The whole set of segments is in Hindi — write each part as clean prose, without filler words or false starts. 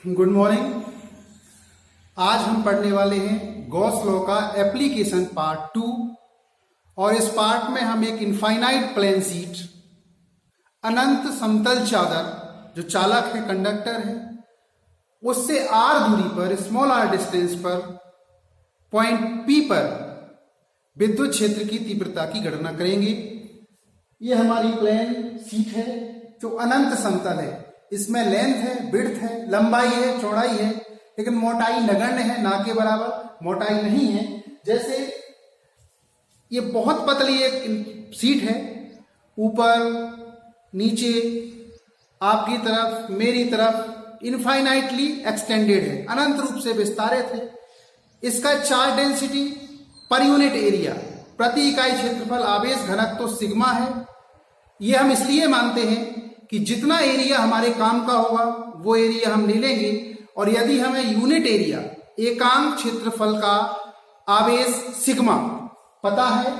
Good morning. आज हम पढ़ने वाले हैं गॉस लॉ का एप्लीकेशन पार्ट 2 और इस पार्ट में हम एक इनफाइनाइट प्लेन शीट, अनंत समतल चादर जो चालक है, कंडक्टर है, उससे r दूरी पर, स्मॉल r डिस्टेंस पर, पॉइंट P पर विद्युत क्षेत्र की तीव्रता की गणना करेंगे। ये हमारी प्लेन शीट है जो अनंत समतल है। इसमें लेंथ है, विड्थ है, लंबाई है, चौड़ाई है, लेकिन मोटाई नगण्य है, ना के बराबर मोटाई नहीं है। जैसे ये बहुत पतली एक शीट है, ऊपर नीचे आपकी तरफ मेरी तरफ इनफाइनाइटली एक्सटेंडेड है, अनंत रूप से विस्तारित है। इसका charge density per unit area, प्रति इकाई क्षेत्रफल आवेश घनत्व तो सिग्मा है। ये हम इसलिए मानते हैं कि जितना एरिया हमारे काम का होगा वो एरिया हम ले लेंगे, और यदि हमें यूनिट एरिया, एकांक क्षेत्रफल का आवेश सिग्मा पता है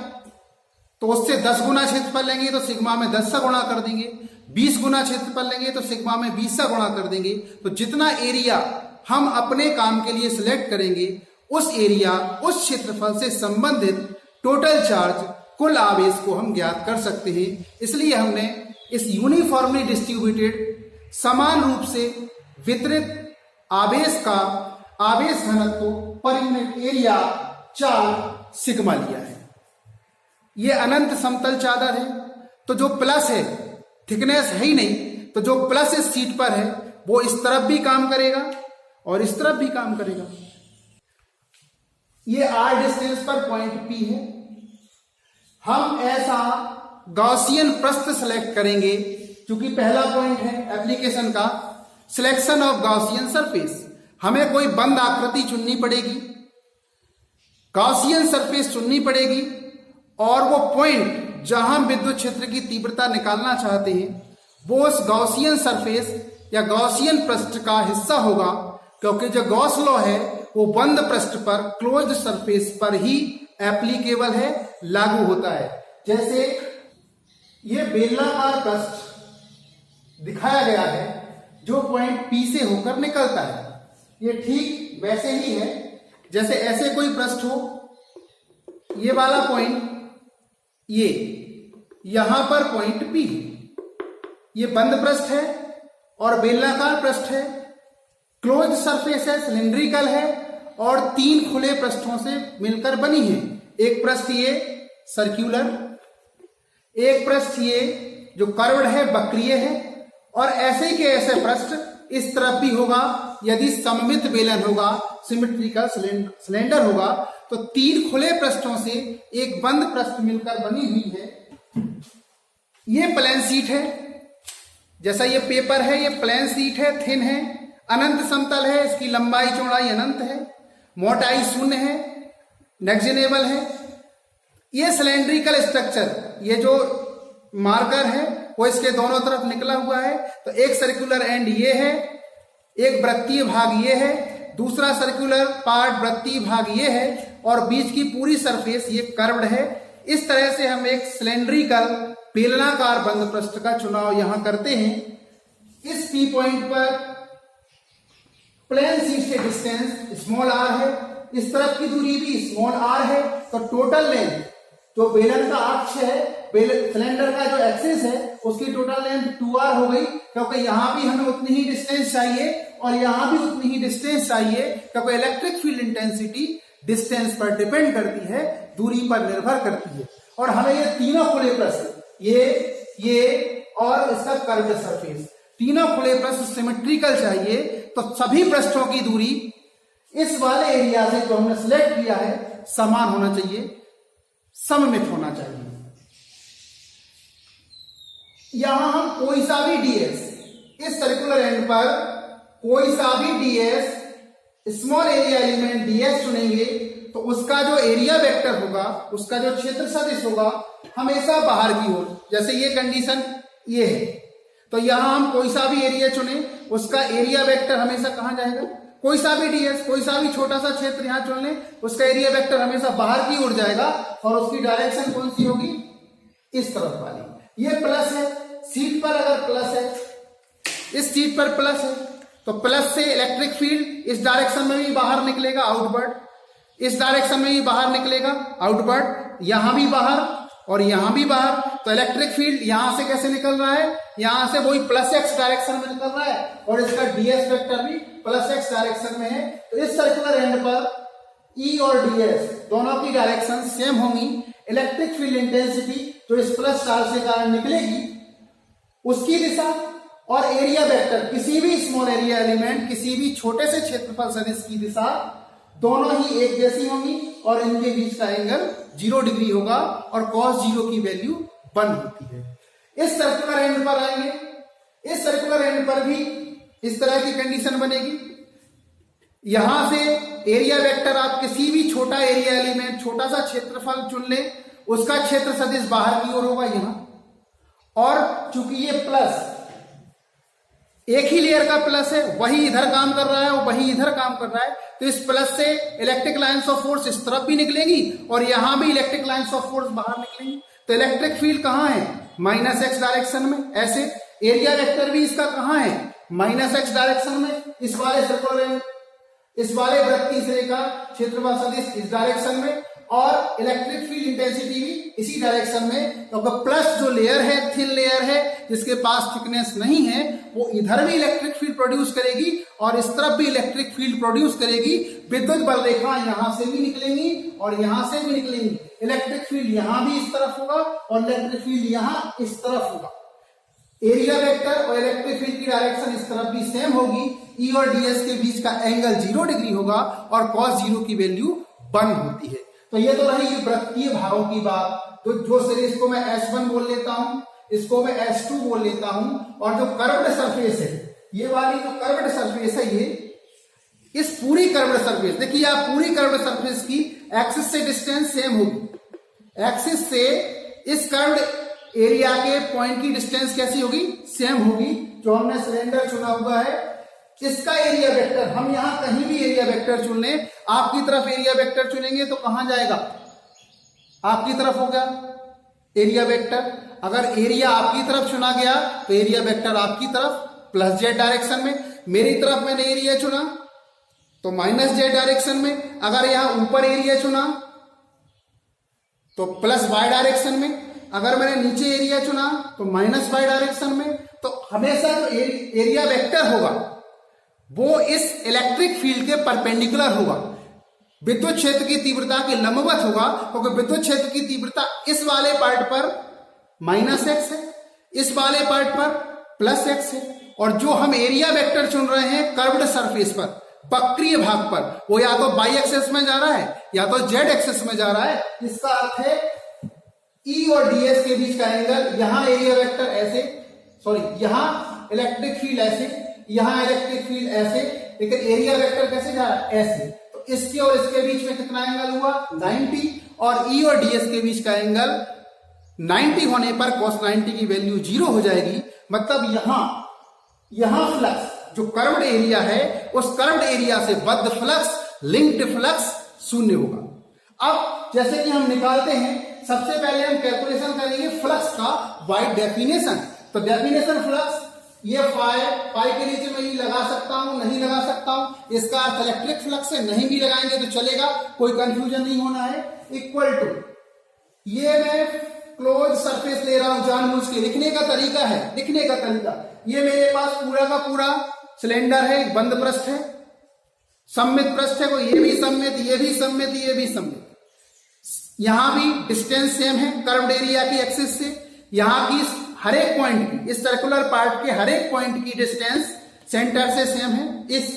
तो उससे 10 गुना क्षेत्रफल लेंगे तो सिग्मा में 10 सा गुणा कर देंगे, 20 गुना क्षेत्रफल लेंगे तो सिग्मा में 20 सा गुणा कर देंगे। तो जितना एरिया हम अपने काम के लिए सिलेक्ट करेंगे उस एरिया, उस क्षेत्रफल से संबंधित टोटल चार्ज, कुल आवेश को हम ज्ञात कर सकते हैं। इसलिए हमने इस यूनिफॉर्मली डिस्ट्रीब्यूटेड, समान रूप से वितरित आवेश का आवेश घनत्व पर यूनिट एरिया 4 सिग्मा लिया है। ये अनंत समतल चादर है, तो जो प्लस है, थिकनेस है ही नहीं, तो जो प्लस इस सीट पर है वो इस तरफ भी काम करेगा और इस तरफ भी काम करेगा। ये r डिस्टेंस पर पॉइंट P है। हम ऐसा गॉसियन प्रस्थ सेलेक्ट करेंगे, क्योंकि पहला पॉइंट है एप्लीकेशन का सिलेक्शन ऑफ गॉसियन सरफेस। हमें कोई बंद आकृति चुननी पड़ेगी, गॉसियन सरफेस चुननी पड़ेगी, और वो पॉइंट जहां हम विद्युत क्षेत्र की तीव्रता निकालना चाहते हैं वो उस गॉसियन सरफेस या गॉसियन पृष्ठ का हिस्सा होगा, क्योंकि जो गॉस लॉ है वो बंद पृष्ठ पर, क्लोज्ड सरफेस पर ही एप्लीकेबल है, लागू होता है। जैसे ये बेलनाकार पृष्ठ दिखाया गया है जो पॉइंट P से होकर निकलता है, ये ठीक वैसे ही है जैसे ऐसे कोई पृष्ठ हो, ये वाला पॉइंट, ये यहां पर पॉइंट P, ये बंद पृष्ठ है और बेलनाकार पृष्ठ है, क्लोज सरफेस है, सिलिंड्रिकल है और 3 खुले पृष्ठों से मिलकर बनी है। एक पृष्ठ ये सर्कुलर, एक पृष्ठ ये जो कर्व्ड है, वक्रीय है, और ऐसे के ऐसे पृष्ठ इस तरफ भी होगा। यदि सममित बेलन होगा, सिमेट्रिकल सिलेंडर होगा, तो 3 खुले पृष्ठों से एक बंद पृष्ठ मिलकर बनी हुई है। ये प्लेन शीट है, जैसा ये पेपर है, ये प्लेन शीट है, थिन है, अनंत समतल है, इसकी लंबाई चौड़ाई अनंत है, मोटाई 0 है, नेग्जिबल है। ये सिलेंड्रिकल स्ट्रक्चर, ये जो मार्कर है वो इसके दोनों तरफ निकला हुआ है, तो एक सर्कुलर एंड ये है, एक वृत्तीय भाग ये है, दूसरा सर्कुलर पार्ट वृत्तीय भाग ये है, और बीच की पूरी सरफेस ये कर्व्ड है। इस तरह से हम एक सिलेंड्रिकल बेलनाकार बंद पृष्ठ का चुनाव यहां करते हैं। इस P पॉइंट पर प्लेन शीट से डिस्टेंस स्मॉल r है, इस तरफ की दूरी भी स्मॉल r है, तो टोटल लेंथ जो बेलन का अक्ष है, सिलेंडर का जो एक्सिस है, उसकी टोटल लेंथ 2r हो गई, क्योंकि यहां भी हमें उतनी ही डिस्टेंस चाहिए और यहां भी उतनी ही डिस्टेंस चाहिए, क्योंकि इलेक्ट्रिक फील्ड इंटेंसिटी डिस्टेंस पर डिपेंड करती है, दूरी पर निर्भर करती है। और हमें ये तीनों खुले पृष्ठ, ये और इसका कर्व्ड सरफेस, तीनों खुले पृष्ठ सिमेट्रिकल चाहिए, तो सभी पृष्ठों की दूरी इस वाले एरिया से जो हमने सिलेक्ट किया है समान होना चाहिए, सममित होना चाहिए। यहां हम कोई सा भी ds, इस सर्कुलर एंड पर कोई सा भी ds, small area element ds चुनेंगे, तो उसका जो एरिया वेक्टर होगा, उसका जो क्षेत्र सदिश होगा, हमेशा बाहर की ओर। जैसे ये कंडीशन ये है, तो यहां हम कोई सा भी एरिया चुने, उसका एरिया वेक्टर हमेशा कहां जाएगा, कोई सा भी ds, कोई सा भी छोटा सा क्षेत्र यहां चुन लें, उसका एरिया वेक्टर हमेशा बाहर की ओर जाएगा, और उसकी डायरेक्शन कौन सी होगी, इस तरफ वाली। ये प्लस है, सीट पर अगर प्लस है, इस सीट पर प्लस है, तो प्लस से इलेक्ट्रिक फील्ड इस डायरेक्शन में भी बाहर निकलेगा आउटवर्ड, इस डायरेक्शन में भी बाहर निकलेगा आउटवर्ड, यहां भी बाहर और यहां भी बाहर। तो इलेक्ट्रिक फील्ड यहां से कैसे निकल रहा है, यहां से वही प्लस एक्स डायरेक्शन में निकल रहा है और इसका डीएस वेक्टर भी प्लस एक्स डायरेक्शन में है। तो इस सर्कुलर एंड पर ई और डीएस दोनों की डायरेक्शन सेम होंगी। इलेक्ट्रिक फील्ड इंटेंसिटी जो इस प्लस चार्ज के कारण निकलेगी उसकी दिशा और एरिया वेक्टर किसी भी स्मॉल एरिया एलिमेंट, किसी भी छोटे से क्षेत्रफल सदिश की दिशा दोनों ही एक जैसी होंगी और इनके बीच का एंगल 0 डिग्री होगा और cos 0 की वैल्यू 1 होती है। इस सर्कुलर एंड पर आएंगे, इस सर्कुलर एंड पर भी इस तरह की कंडीशन बनेगी। यहां से एरिया वेक्टर आप किसी भी छोटा एरिया एलिमेंट, छोटा सा क्षेत्रफल चुन ले, उसका क्षेत्र सदिश बाहर की ओर होगा यहां। और चूंकि ये प्लस एक ही लेयर का प्लस है, वही इधर काम कर रहा है और वही इधर काम कर रहा है, तो इस प्लस से इलेक्ट्रिक लाइंस ऑफ फोर्स इस तरफ भी निकलेंगी और यहां भी इलेक्ट्रिक लाइंस ऑफ फोर्स बाहर निकलेंगी। तो इलेक्ट्रिक फील्ड कहां है, माइनस एक्स डायरेक्शन में। ऐसे एरिया वेक्टर भी इसका कहां है, माइनस एक्स डायरेक्शन में। इस वाले सर्कुलर, इस वाले वृत्त की रेखा क्षेत्रफल सदिश इस डायरेक्शन में और इलेक्ट्रिक फील्ड इंटेंसिटी भी इसी डायरेक्शन में। तो प्लस जो लेयर है, थिन लेयर है, जिसके पास थिकनेस नहीं है, वो इधर भी इलेक्ट्रिक फील्ड प्रोड्यूस करेगी और इस तरफ भी इलेक्ट्रिक फील्ड प्रोड्यूस करेगी। विद्युत बल रेखा यहां से भी निकलेंगी और यहां से भी निकलेंगी। इलेक्ट्रिक फील्ड यहां भी इस तरफ होगा और इलेक्ट्रिक फील्ड यहां इस तरफ होगा। एरिया वेक्टर और इलेक्ट्रिक फील्ड की डायरेक्शन इस तरफ भी सेम होगी। ई और डीएस के बीच का एंगल 0 डिग्री होगा और cos 0 की वैल्यू 1 होती है। तो ये तो रही वृत्तीय भारों की बात। तो जो सीरीज को मैं S1 बोल लेता हूं, इसको मैं S2 बोल लेता हूं, और जो कर्व्ड सरफेस है, ये वाली जो कर्व्ड सरफेस है, ये इस पूरी कर्व्ड सरफेस, देखिए आप पूरी कर्व्ड सरफेस की एक्सिस से डिस्टेंस सेम होगी। एक्सिस से इस कर्व्ड एरिया के पॉइंट की डिस्टेंस कैसी होगी, सेम होगी। जो हमने सिलेंडर चुना हुआ है, इसका एरिया वेक्टर, हम यहां कहीं भी एरिया वेक्टर चुन लें, आपकी तरफ एरिया वेक्टर चुनेंगे तो कहां जाएगा, आपकी तरफ होगा एरिया वेक्टर। अगर एरिया आपकी तरफ चुना गया तो एरिया वेक्टर आपकी तरफ प्लस जेड डायरेक्शन में। मेरी तरफ मैंने एरिया चुना तो माइनस जेड डायरेक्शन में। अगर यहां ऊपर एरिया चुना तो प्लस वाई डायरेक्शन में। अगर मैंने नीचे एरिया चुना तो माइनस वाई डायरेक्शन में। तो हमेशा जो एरिया वेक्टर होगा वो इस इलेक्ट्रिक फील्ड के परपेंडिकुलर होगा, विद्युत क्षेत्र की तीव्रता के लंबवत होगा, क्योंकि विद्युत क्षेत्र की तीव्रता इस वाले पार्ट पर माइनस एक्स है, इस वाले पार्ट पर प्लस एक्स है। और जो हम एरिया वेक्टर चुन रहे हैं कर्व्ड सरफेस पर, वक्रीय भाग पर, वो या तो बाई एक्सिस में जा रहा है या तो जेड एक्सिस में जा रहा है। इसका अर्थ है ई और डीएस के बीच का एंगल, यहां एरिया वेक्टर ऐसे, सॉरी यहां इलेक्ट्रिक फील्ड ऐसे, यहां इलेक्ट्रिक फील्ड ऐसे, लेकिन एरिया वेक्टर कैसे जा रहा है, ऐसे। तो इसके और इसके बीच में कितना एंगल हुआ, 90, और ई और डीएस के बीच का एंगल 90 होने पर cos 90 की वैल्यू 0 हो जाएगी। मतलब यहां फ्लक्स जो कर्व्ड एरिया है, उस कर्व्ड एरिया से बद्ध फ्लक्स, लिंक्ड फ्लक्स 0 होगा। अब जैसे कि हम निकालते हैं, सबसे पहले हम कैलकुलेशन करेंगे फ्लक्स का वाइड डेफिनेशन। तो डेफिनेशन फ्लक्स, ये फाई के नीचे मैं ये लगा सकता हूं, नहीं लगा सकता हूं, इसका अर्थ इलेक्ट्रिक फ्लक्स है, नहीं भी लगाएंगे तो चलेगा, कोई कंफ्यूजन नहीं होना है। इक्वल टू, ये मैं क्लोज सरफेस ले रहा हूं जानबूझ के, लिखने का तरीका है, लिखने का तरीका। ये मेरे पास पूरा का पूरा सिलेंडर है, बंद पृष्ठ है, सममित पृष्ठ है, कोई ये भी सममित, ये भी सममित, ये भी सममित। यहां भी डिस्टेंस सेम है कर्व्ड एरिया की एक्सिस से। यहां की हर एक पॉइंट की, इस सर्कुलर पार्ट के हर एक पॉइंट की डिस्टेंस सेंटर से सेम है, इस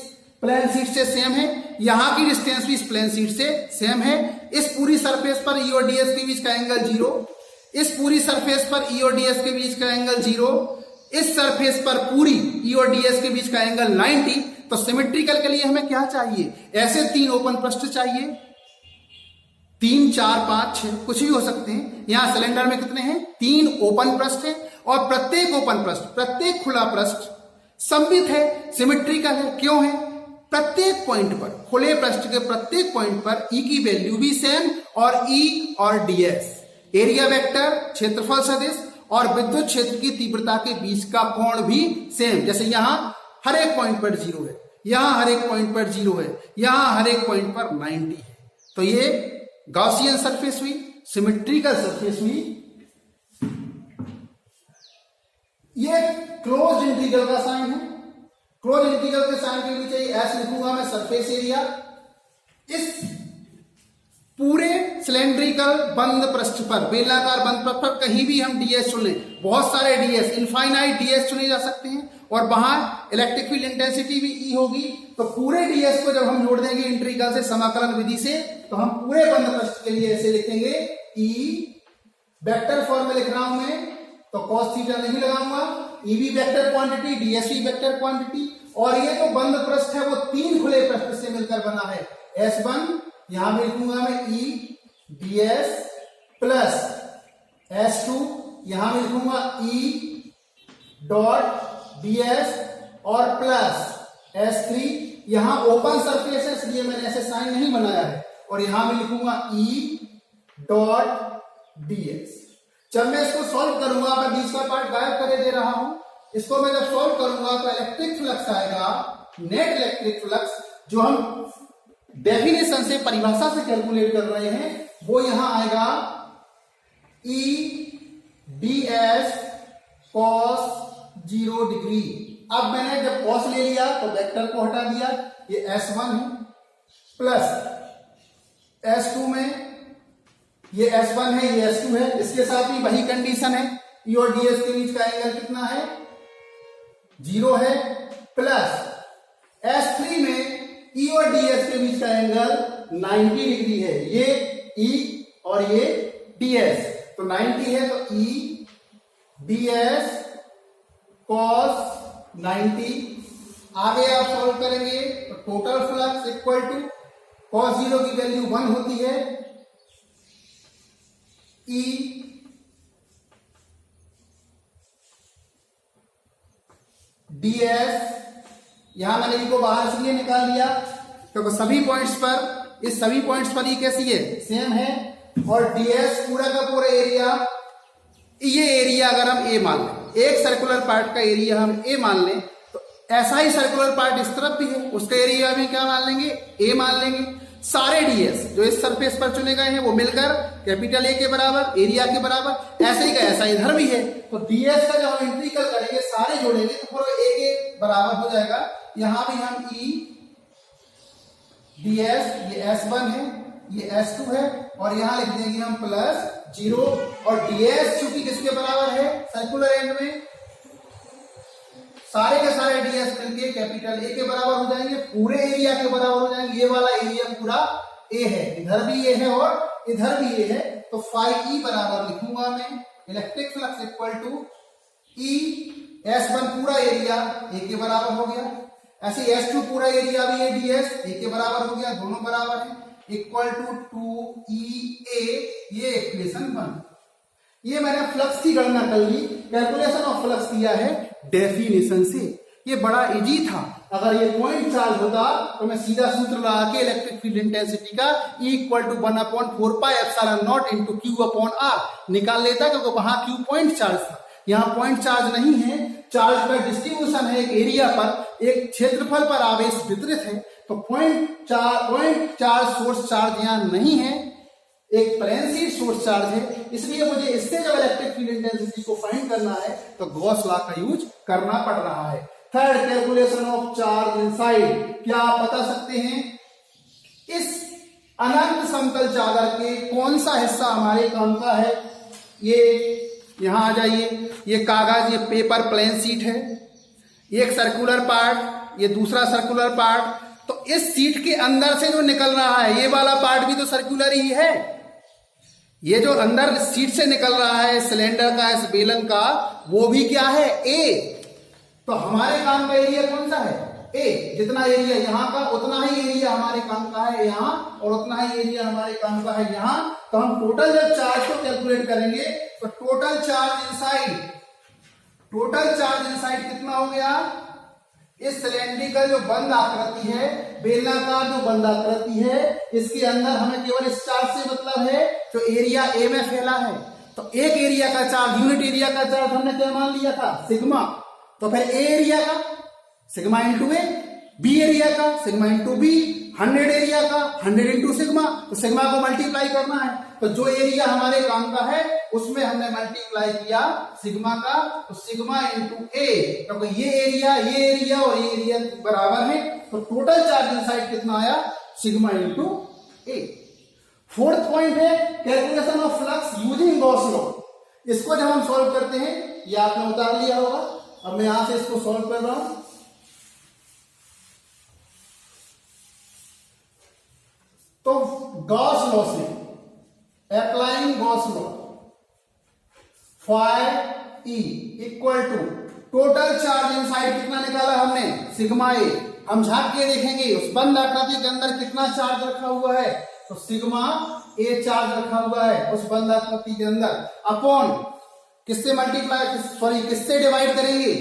प्लेन शीट से सेम है। यहां की डिस्टेंस भी इस प्लेन शीट से सेम है। इस पूरी सरफेस पर ई और डीएस के बीच का एंगल 0, इस पूरी सरफेस पर ई और डीएस के बीच का एंगल 0, इस सरफेस पर पूरी ई और डीएस के बीच का एंगल 90। तो सिमेट्रिकल के लिए हमें क्या चाहिए, ऐसे 3 ओपन पृष्ठ चाहिए, 3, 4, 5, 6 कुछ भी हो सकते हैं। यहां सिलेंडर में कितने हैं, 3 ओपन पृष्ठ है, और प्रत्येक ओपन पृष्ठ, प्रत्येक खुला पृष्ठ सममित है, सिमेट्रिकल है। क्यों है, प्रत्येक पॉइंट पर, खुले पृष्ठ के प्रत्येक पॉइंट पर ई की वैल्यू भी सेम, और ई और डीएस एरिया वेक्टर, क्षेत्रफल सदिश और विद्युत क्षेत्र की तीव्रता के बीच का कोण भी सेम। जैसे यहां हर एक पॉइंट पर 0 है, यहां हर एक पॉइंट पर 0 है, यहां हर एक पॉइंट पर 90 है। तो ये गॉसियन सरफेस हुई, सिमेट्रिकल सरफेस हुई। ये क्लोज इंटीग्रल का साइन है। क्लोज इंटीग्रल के साइन के लिए चाहिए एस लिखूंगा मैं सरफेस एरिया। इस पूरे सिलेंड्रिकल बंद पृष्ठ पर, बेलनाकार बंद पृष्ठ पर कहीं भी हम डीएस चुन लें, बहुत सारे डीएस, इनफाइनाइट डीएस चुने जा सकते हैं, और वहां इलेक्ट्रिक फील्ड इंटेंसिटी भी ई होगी। तो पूरे डीएस को जब हम जोड़ देंगे इंटीग्रल से, समाकलन विधि से, तो हम पूरे बंद पृष्ठ के लिए ऐसे लिखेंगे ई, वेक्टर फॉर्म में लिख रहा हूं मैं, तो cos थीटा नहीं लगाऊंगा, ई भी वेक्टर क्वांटिटी, डीएस भी वेक्टर क्वांटिटी, और ये जो बंद पृष्ठ है वो 3 खुले पृष्ठ से मिलकर बना है। S1 यहां भी लिखूंगा मैं ई ds प्लस S2 यहां भी लिखूंगा ई डॉट ds और प्लस S3, यहां ओपन सरफेस है इसलिए मैंने ऐसे साइन नहीं बनाया है, और यहां भी लिखूंगा ई डॉट ds। जब मैं इसको सॉल्व करूंगा, मैं बीच का पार्ट गायब कर दे रहा हूं, इसको मैं जब सॉल्व करूंगा तो इलेक्ट्रिक फ्लक्स आएगा, नेट इलेक्ट्रिक फ्लक्स, जो हम डेफिनेशन से, परिभाषा से कैलकुलेट कर रहे हैं, वो यहां आएगा ई ds cos 0 डिग्री। अब मैंने जब cos ले लिया तो वेक्टर को हटा दिया, ये S1 है, प्लस S2 में ये S1 है, ये S2 है, इसके साथ भी वही कंडीशन है, E और ds के बीच का एंगल कितना है, 0 है, प्लस S3 में E और ds के बीच का एंगल 90 डिग्री है, ये E और ये ds, तो 90 है, तो E ds cos 90। आगे आप सॉल्व करेंगे तो total flux equal to cos 0 की वैल्यू 1 होती है, E ds, यहां मैंने E को बाहर इसलिए निकाल दिया तो सभी पॉइंट्स पर, इस सभी पॉइंट्स पर E कैसी है, सेम है, और ds पूरा का पूरा एरिया, ये एरिया अगर हम A मान लें, एक सर्कुलर पार्ट का एरिया हम A मान लें, तो ऐसा ही सर्कुलर पार्ट इस तरफ भी है, उसका एरिया भी क्या मान लेंगे, A मान लेंगे। सारे डीएस जो इस सरफेस पर चुने गए हैं वो मिलकर कैपिटल ए के बराबर, एरिया के बराबर, ऐसे ही का ऐसा इधर भी है, तो डीएस का जब हम इंटीग्रल करेंगे, सारे जोड़ेंगे तो पूरा ए के बराबर हो जाएगा। यहां भी हम ई डीएस, ये S1 है, ये S2 है, और यहां लिख देंगे हम प्लस 0, और डीएस चूंकि किसके बराबर है, सर्कुलर एंड में, सारे के सारे डीएस मिलके कैपिटल ए के बराबर हो जाएंगे, पूरे एरिया के बराबर हो जाएंगे। ये वाला एरिया पूरा ए है, इधर भी ए है और इधर भी ए है, तो फाई ई बराबर लिखूंगा मैं, electric flux equal to E S1 पूरा एरिया ए के बराबर हो गया, ऐसे S2 पूरा एरिया भी है डीएस ए के बराबर हो गया, दोनों बराबर है, इक्वल टू 2EA, ये इक्वेशन 1। ये मैंने फ्लक्स की गणना कर ली, कैलकुलेशन ऑफ फ्लक्स किया है डेफिनेशन से, ये बड़ा इजी था। अगर ये पॉइंट चार्ज होता तो मैं सीधा सूत्र लगा के इलेक्ट्रिक फील्ड इंटेंसिटी का E equal to 1/4πε0 into Q/R निकाल लेता, क्योंकि वहां Q पॉइंट चार्ज था, यहाँ पॉइंट चार्ज नहीं है, चार्ज का डिस्ट्रीब्यूशन है, एक एरिया पर, एक क्षेत्रफल पर आवेश वितरित है, तो पॉइंट चार्ज सोर्स चार्ज यहाँ नहीं है, एक प्लेन शीट सोर्स चार्ज है, इसलिए मुझे इससे जब इलेक्ट्रिक फील्ड इंटेंसिटी को फाइंड करना है तो गॉस लॉ का यूज करना पड़ रहा है। Third, calculation of charge inside. क्या आप बता सकते हैं इस अनंत समतल चादर के कौन सा हिस्सा हमारे काम का है? ये यहां आ जाइए, ये कागज, ये पेपर प्लेन शीट है, एक सर्कुलर पार्ट, ये दूसरा सर्कुलर पार्ट, तो इस शीट के अंदर से जो निकल रहा है ये वाला पार्ट भी तो सर्कुलर ही है, ये जो अंदर सीट से निकल रहा है सिलेंडर का, इस बेलन का, वो भी क्या है, ए। तो हमारे काम का एरिया कौन सा है, ए। जितना एरिया यहाँ का उतना ही एरिया हमारे काम का है यहाँ, और उतना ही एरिया हमारे काम का है यहाँ। तो हम टोटल जब चार्ज को कैलकुलेट करेंगे तो टोटल चार्ज इनसाइड कितना हो गया, इस सिलेंड्रिकल जो बंद आकृति है, बेलनाकार जो बंद आकृति है, इसके अंदर हमें केवल इस चार्ज से मतलब है जो एरिया ए में फैला है। तो एक एरिया का चार्ज, यूनिट एरिया का चार्ज हमने क्या मान लिया था, सिग्मा। तो फिर ए एरिया का सिग्मा इंटू ए, बी एरिया का सिग्मा इंटू बी, 100 एरिया का 100 इंटू सिग्मा, तो सिग्मा को मल्टीप्लाई करना है। तो जो एरिया हमारे काम का है उसमें हमने मल्टीप्लाई किया सिग्मा का, तो सिग्मा इंटू ए, क्योंकि ये एरिया और ये एरिया बराबर है, तो टोटल चार्ज इनसाइड कितना आया, सिग्मा इंटू ए। फोर्थ पॉइंट है calculation of flux using Gauss law. इसको जब हम सॉल्व करते हैं, ये आपने उतार लिया होगा, अब मैं यहां से इसको सॉल्व कर रहा हूं। तो गॉस लॉ से applying Gauss law, phi E equal to total charge inside कितना निकाला हमने, सिग्मा ए। हम झांक के देखेंगे उस बंद आकृति के अंदर कितना चार्ज रखा हुआ है, तो सिग्मा ए चार्ज रखा हुआ है उस बंद आकृति के अंदर, अपॉन किससे मल्टीप्लाई, सॉरी किससे डिवाइड करेंगे,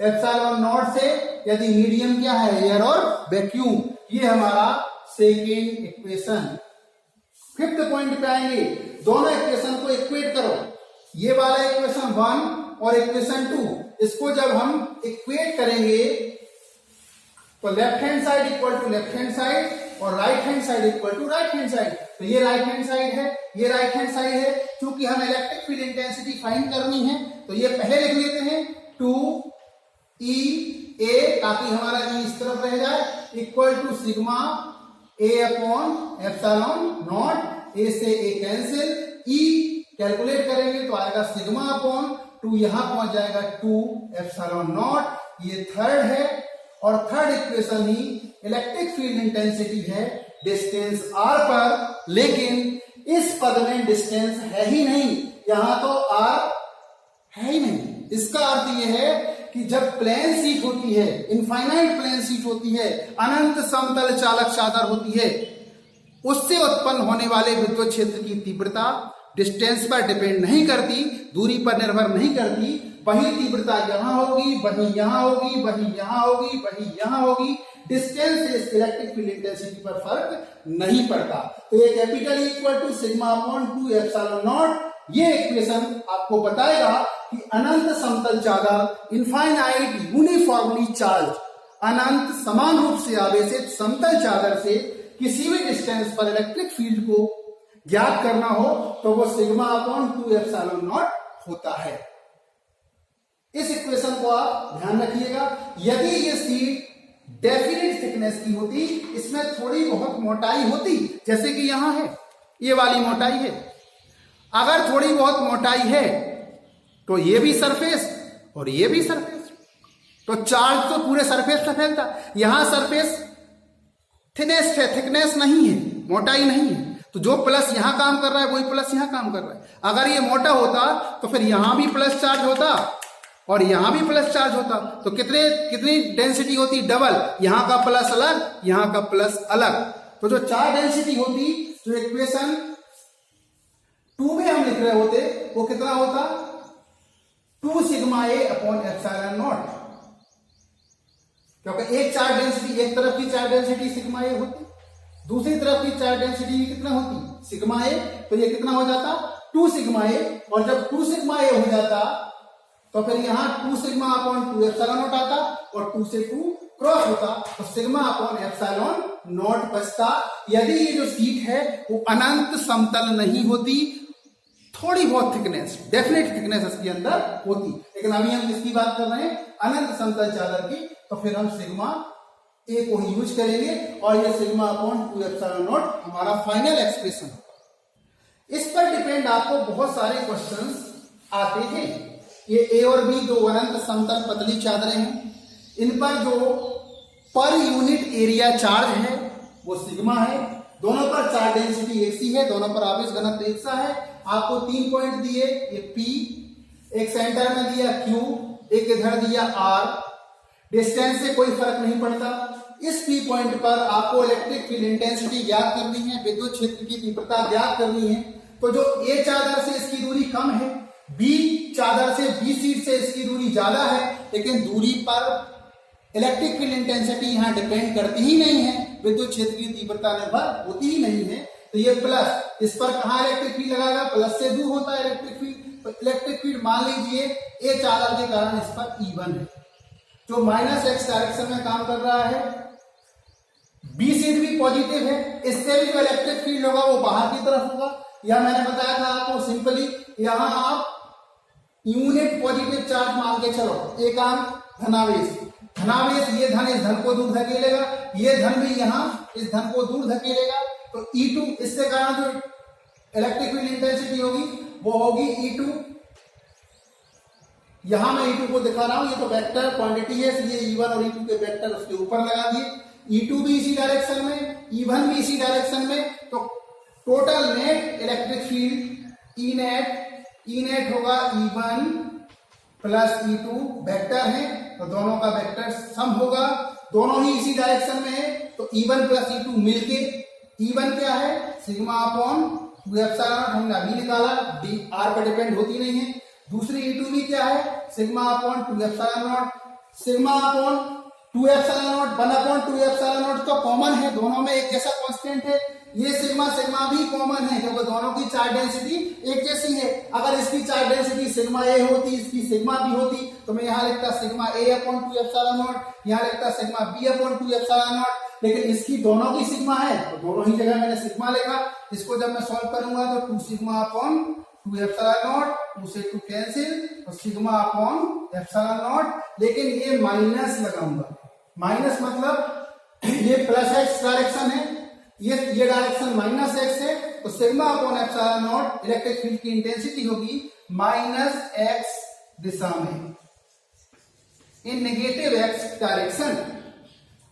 एप्सिलॉन नॉट से, यदि मीडियम क्या है, एयर और वैक्यूम। ये हमारा सेकेंड इक्वेशन। फिफ्थ पॉइंट पे आएंगे, दोनों इक्वेशन को इक्वेट करो, ये वाला इक्वेशन 1 और इक्वेशन 2, इसको जब हम इक्वेट करेंगे तो left hand side equal to left hand side और right hand side equal to right hand side. तो ये राइट हैंड साइड है, ये राइट हैंड साइड है। क्योंकि हमें इलेक्ट्रिक फील्ड इंटेंसिटी फाइंड करनी है तो ये पहले लिख लेते हैं 2 ई ए, ताकि हमारा ई इस तरफ रह जाए, equal to sigma A upon epsilon naught, a से ए कैंसिल, ई कैलकुलेट करेंगे तो आएगा सिग्मा अपॉन 2, यहां पहुंच जाएगा 2 एप्सिलॉन नॉट। ये थर्ड है और थर्ड इक्वेशन ही इलेक्ट्रिक फील्ड इंटेंसिटी है डिस्टेंस r पर, लेकिन इस पद में डिस्टेंस है ही नहीं, यहां तो r है ही नहीं। इसका अर्थ यह है कि जब प्लेन शीट होती है, इनफाइनाइट प्लेन शीट होती है, अनंत समतल चालक चादर होती है, उससे उत्पन्न होने वाले विद्युत क्षेत्र की तीव्रता डिस्टेंस पर डिपेंड नहीं करती, दूरी पर निर्भर नहीं करती। वही तीव्रता यहां होगी, वही यहां होगी, वही यहां होगी, वही यहां होगी। डिस्टेंस से इलेक्ट्रिक फील्ड इंटेंसिटी पर फर्क नहीं पड़ता। तो ये capital equal to sigma upon 2 epsilon naught, ये इक्वेशन आपको बताएगा कि अनंत समतल चादर, इनफाइनाइट यूनिफॉर्मली चार्ज, अनंत समान रूप से आवेशित समतल चादर से किसी भी डिस्टेंस पर इलेक्ट्रिक फील्ड को ज्ञात करना हो तो वो सिग्मा अपॉन 2 एप्सिलॉन नॉट होता है। इस इक्वेशन को आप ध्यान रखिएगा। यदि ये शीट डेफिनेट थिकनेस की होती, इसमें थोड़ी बहुत मोटाई होती, जैसे कि यहां है, ये वाली मोटाई है, अगर थोड़ी बहुत मोटाई है तो ये भी सरफेस और ये भी सरफेस, तो चार्ज तो पूरे सरफेस पे फैलता। यहां सरफेस थिनेस्ट है, थिकनेस नहीं है, मोटाई नहीं है, तो जो प्लस यहां काम कर रहा है वही प्लस यहां काम कर रहा है। अगर ये मोटा होता तो फिर यहां भी प्लस चार्ज होता और यहां भी प्लस चार्ज होता, तो कितनी डेंसिटी होती, डबल, यहां का प्लस अलग, यहां का प्लस अलग। तो जो चार्ज डेंसिटी होती, जो इक्वेशन 2 में हम लिख रहे होते, वो कितना होता, 2 sigma A upon epsilon not, क्योंकि एक चार्ज डेंसिटी, एक तरफ की चार्ज डेंसिटी सिग्मा ए होती, दूसरी तरफ की चार्ज डेंसिटी भी कितना होती, सिग्मा ए। तो ये कितना हो जाता, 2 सिग्मा ए, और जब 2 सिग्मा ए हो जाता तो फिर यहां 2 सिग्मा अपॉन 2 एप्सिलॉन नॉट आता और 2 से 2 क्रॉस होता, तो सिग्मा अपॉन एप्सिलॉन नॉट बचता। यदि ये जो शीट है वो अनंत समतल नहीं होती, थोड़ी बहुत थिकनेस, डेफिनेट थिकनेस इसके अंदर होती, लेकिन अभी हम किसकी बात कर रहे हैं, अनंत समतल चादर की, तो फिर हम सिग्मा ए को ही यूज करेंगे और ये सिग्मा अपॉन 2 एप्सिलॉन नॉट हमारा फाइनल एक्सप्रेशन होगा। इस पर डिपेंड आपको बहुत सारे क्वेश्चंस आते हैं। ये ए और बी दो अनंत समतल पतली चादरें हैं, इन पर जो पर यूनिट एरिया चार्ज है वो सिग्मा है, दोनों पर चार्ज डेंसिटी एक सी है, दोनों पर आवेश घनत्व एक सा है। आपको 3 पॉइंट दिए, ये पी, एक सेंटर में दिया क्यू, एक इधर दिया आर, डिस्टेंस से कोई फर्क नहीं पड़ता। इस पी पॉइंट पर आपको इलेक्ट्रिक फील्ड इंटेंसिटी ज्ञात करनी है, विद्युत क्षेत्र की तीव्रता ज्ञात करनी है। तो जो ए चादर से इसकी दूरी कम है, बी चादर से, बी शीट से इसकी दूरी ज्यादा है, लेकिन दूरी पर इलेक्ट्रिक फील्ड इंटेंसिटी यहां डिपेंड करती ही नहीं है, विद्युत क्षेत्र की तीव्रता निर्भर होती ही नहीं है। तो ये प्लस, इस पर कहां इलेक्ट्रिक फील्ड लगाएगा, प्लस से दूर होता है इलेक्ट्रिक फील्ड। तो इलेक्ट्रिक फील्ड मान लीजिए ए चादर के कारण इस पर E1 है, जो माइनस एक्स डायरेक्शन में काम कर रहा है, बी सीट भी पॉजिटिव है, इससे भी जो इलेक्ट्रिक फील्ड होगा वो बाहर की तरफ होगा। यह मैंने बताया था आपको सिंपली, यहां आप यूनिट पॉजिटिव चार्ज मान के चलो, एक आम धनावेश, धनावेश ये धन इस धन को दूर धकेलेगा, ये धन भी यहां इस धन को दूर धकेलेगा, तो E2 इससे कारण जो इलेक्ट्रिक फील्ड इंटेंसिटी होगी वो होगी E2। यहां मैं E2 को दिखा रहा हूं, ये तो वेक्टर क्वांटिटी है, इसलिए E1 और E2 के वेक्टर उसके ऊपर लगा दिए। E2 भी इसी डायरेक्शन में, E1 भी इसी डायरेक्शन में, तो total net electric field E net होगा E1 प्लस E2, वेक्टर है तो दोनों का वेक्टर सम होगा, दोनों ही इसी डायरेक्शन में है, तो E1 प्लस E2 मिलके E1 क्या है, सिग्मा अपॉन 2 एप्सिलॉन, हमने अभी निकाला, डी आर पर डिपेंड होती नहीं है। दूसरी E2 भी क्या है, sigma upon 2 epsilon not, sigma upon 2 epsilon not 1 upon 2 epsilon not तो कॉमन है, दोनों में एक जैसा कांस्टेंट है। ये सिग्मा सिग्मा भी कॉमन है क्योंकि दोनों की चार्ज डेंसिटी एक जैसी है। अगर इसकी चार्ज डेंसिटी सिग्मा ए होती, इसकी सिग्मा बी होती, तो मैं यहाँ लिखता सिग्मा ए अपॉन 2 एप्सिलॉन नॉट, यहाँ लिखता sigma B upon 2 epsilon naught, लेकिन इसकी दोनों की सिग्मा है तो दोनों ही जगह मैंने सिग्मा लिखा। इसको जब मैं सॉल्व करूंगा तो 2 सिग्मा अपॉन 2 एप्सिलॉन नॉट, 2 से 2 कैंसिल, तो सिग्मा अपॉन एप्सिलॉन नॉट, लेकिन ये माइनस लगाऊंगा, माइनस मतलब ये प्लस एक्स डायरेक्शन है, ये डायरेक्शन माइनस एक्स है, तो sigma upon epsilon not electric field की इंटेंसिटी होगी माइनस एक्स दिशा में, इन नेगेटिव एक्स डायरेक्शन।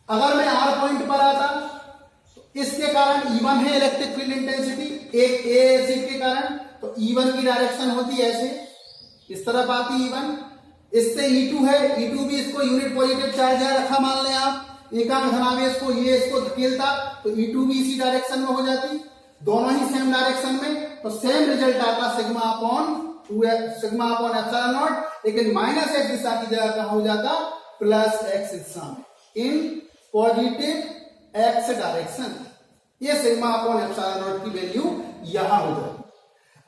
अगर मैं आर पॉइंट पर आता तो इसके कारण E1 है इलेक्ट्रिक फील्ड इंटेंसिटी, एक ए सीट के कारण, तो E1 की डायरेक्शन होती है ऐसे, इस तरफ आती E1, इससे E2 है, E2 भी इसको यूनिट पॉजिटिव चार्ज है रखा मान लें आप, एकांक धनावेश को ये इसको धकेलता तो E2 भी इसी डायरेक्शन में हो जाती, दोनों ही सेम डायरेक्शन में, तो सेम रिजल्ट आता सिग्मा अपॉन एप्सिलॉन नॉट, लेकिन माइनस एक्स दिशा की जगह कहां हो जाता, प्लस एक्स दिशा में, इन पॉजिटिव एक्स डायरेक्शन। ये सिग्मा अपॉन एप्सिलॉन नॉट की वैल्यू यहां हो जाती।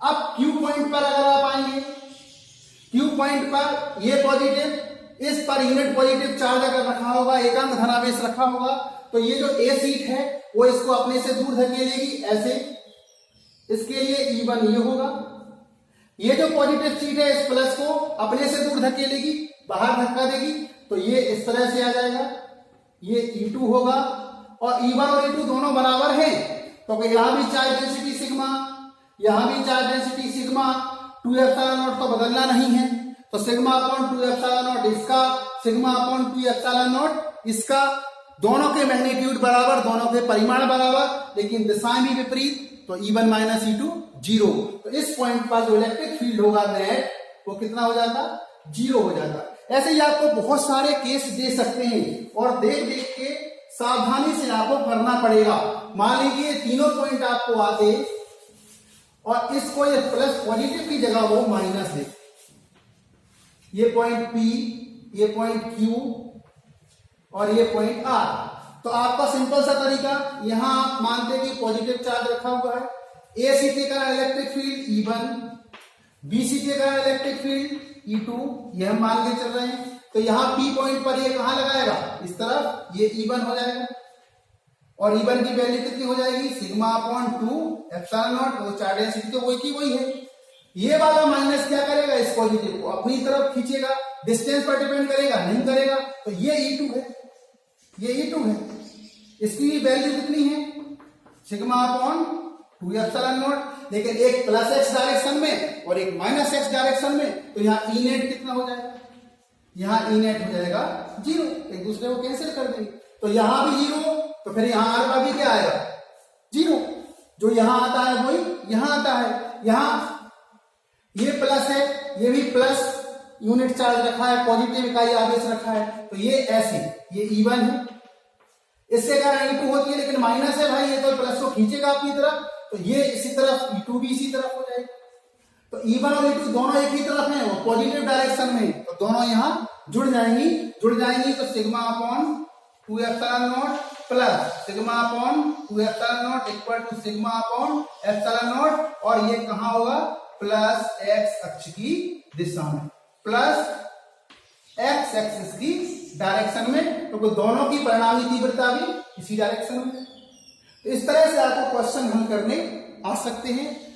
अब क्यू पॉइंट पर अगर आप आएंगे, क्यू पॉइंट पर ये पॉजिटिव, इस पर यूनिट पॉजिटिव चार्ज अगर रखा होगा, एकांक धनावेश रखा होगा, तो ये जो ए सीट है वो इसको अपने से दूर धकेलेगी ऐसे, इसके लिए E1 ये होगा, ये जो पॉजिटिव सीट है इस प्लस को अपने से दूर धकेलेगी, बाहर धक्का देगी, तो ये इस तरह से आ जाएगा, ये E2 होगा, और E1 और E2 दोनों बराबर हैं, तो यहां भी चार्ज डेंसिटी सिग्मा, यहां भी charge density sigma, 2 epsilon not तो बदलना नहीं है, तो सिग्मा अपॉन 2 एप्सिलॉन नॉट इसका, सिग्मा अपॉन 2 एप्सिलॉन नॉट इसका, दोनों के मैग्नीट्यूड बराबर, दोनों के परिमाण बराबर, लेकिन दिशाएं भी विपरीत, तो E1 माइनस E2 जीरो। तो इस पॉइंट पर जो इलेक्ट्रिक फील्ड होगा नेट वो कितना हो जाता, जीरो हो जाता। ऐसे ही आपको बहुत सारे केस दे सकते हैं और देख देख के सावधानी से आपको करना पड़ेगा। मान लीजिए तीनों पॉइंट आपको आते और इसको ये प्लस पॉजिटिव की जगह वो माइनस दे, ये पॉइंट P, ये पॉइंट Q और ये पॉइंट R, तो आपका सिंपल सा तरीका, यहां आप मानते कि पॉजिटिव चार्ज रखा हुआ है, ए सी के कारण electric field E1, B C के कारण इलेक्ट्रिक फील्ड E2, ये हम मान के चल रहे हैं, तो यहां P पॉइंट पर ये कहां लगाएगा, इस तरफ, ये E1 हो जाएगा, और E1 की वैल्यू कितनी हो जाएगी, सिग्मा अपॉन 2 एप्सिलॉन नॉट, वो चार्ज डेंसिटी तो वही की वही है। ये वाला माइनस क्या करेगा, इस पॉजिटिव को अपनी तरफ खींचेगा, डिस्टेंस पर डिपेंड करेगा, नहीं करेगा, तो ये E2 है, ये E2 है, इसकी वैल्यू कितनी है, सिग्मा अपॉन 2 एप्सिलॉन नॉट, लेकिन एक प्लस एक्स डायरेक्शन में और एक माइनस एक्स डायरेक्शन में, तो यहाँ ई नेट कितना हो जाएगा, यहाँ ई नेट हो जाएगा जीरो, एक दूसरे को कैंसिल कर देंगे, तो यहां भी जीरो, तो फिर यहां आर का भी क्या आएगा, जीरो, जो यहां आता है वही यहां आता है, यहां ये प्लस है, ये भी प्लस यूनिट चार्ज रखा है, पॉजिटिव इकाई आवेश रखा है, तो ये ऐसे, ये E1 है, इससे कारण E2 होती है, लेकिन माइनस है भाई, ये तो प्लस को खींचेगा अपनी तरफ, तो ये इसी तरफ, E2 भी इसी तरफ हो जाएगा, तो E1 और E2 दोनों एक ही तरफ हैं, वो पॉजिटिव डायरेक्शन में, तो दोनों यहां जुड़ जाएंगी, तो sigma upon 2 epsilon naught plus sigma upon 2 epsilon naught equal to sigma upon epsilon naught, और ये कहां होगा, प्लस एक्स अक्ष की दिशा में, प्लस एक्स एक्सिस की डायरेक्शन में, क्योंकि तो दोनों की परिणामी तीव्रता भी इसी डायरेक्शन में। इस तरह से आपको क्वेश्चन हल करने आ सकते हैं।